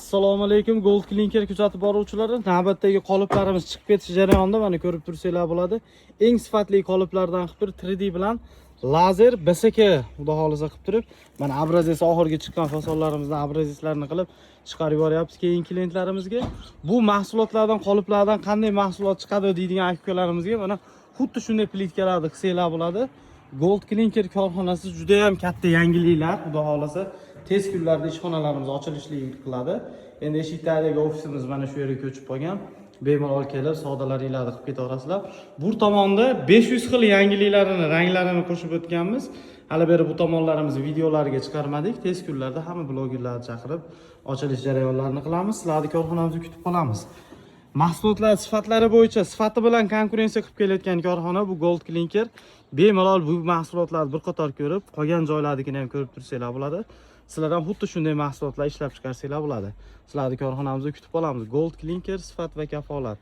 Assalomu alaykum Gold Clinker kuzatib boruvchilari. Navbatdagi qoliplarimiz chiqib ketish jarayonida mana ko'rib tursanglar bo'ladi. Eng sifatli qoliplardan bir 3D bilan lazer BSK xudo xolisa qilib turib, mana abrazesi oxirgi chiqqan fasollarimizdan abrazeslarini qilib chiqarib yuboryapmiz keyin klientlarimizga. Bu mahsulotlardan, qoliplardan qanday mahsulot chiqadi deydigan aka-ukalarimizga mana xuddi shunday plitkalarni qilsanglar bo'ladi. Gold Clinker korxonasi juda ham katta yangiliklar, xudo xolasa tez kunlarda ishxonalarimiz ochilishlik qiladi. Endi Eshikdagi ofisimiz mana shu yerga ko'chib qolgan. Bemalol kelib, sodalaringlarni qilib ketaverasizlar. Bu tomonda 500 xil yangiliklarni, ranglarini qo'shib o'tganmiz. Hali beri bu tomonlarimizni videolariga chiqarmadik. Tez kunlarda hamma blogerlarni chaqirib, ochilish jarayonlarini qilamiz. Sizlarni korxonamizda kutib qolamiz. Mahsulotlar sifatlari bo'yicha sifati bilan konkurensiya qilib kelayotgan korxona bu Gold Clinker. Bemalol bu mahsulotlarni bir qator ko'rib, qolgan joylarnikini ham ko'rib tursanglar bo'ladi. Sizlar ham xuddi shunday mahsulotlar ishlab chiqarsanglar bo'ladi. Sizlarni korxonamizda kutib qolamiz. Gold Clinker sifat va kafolat.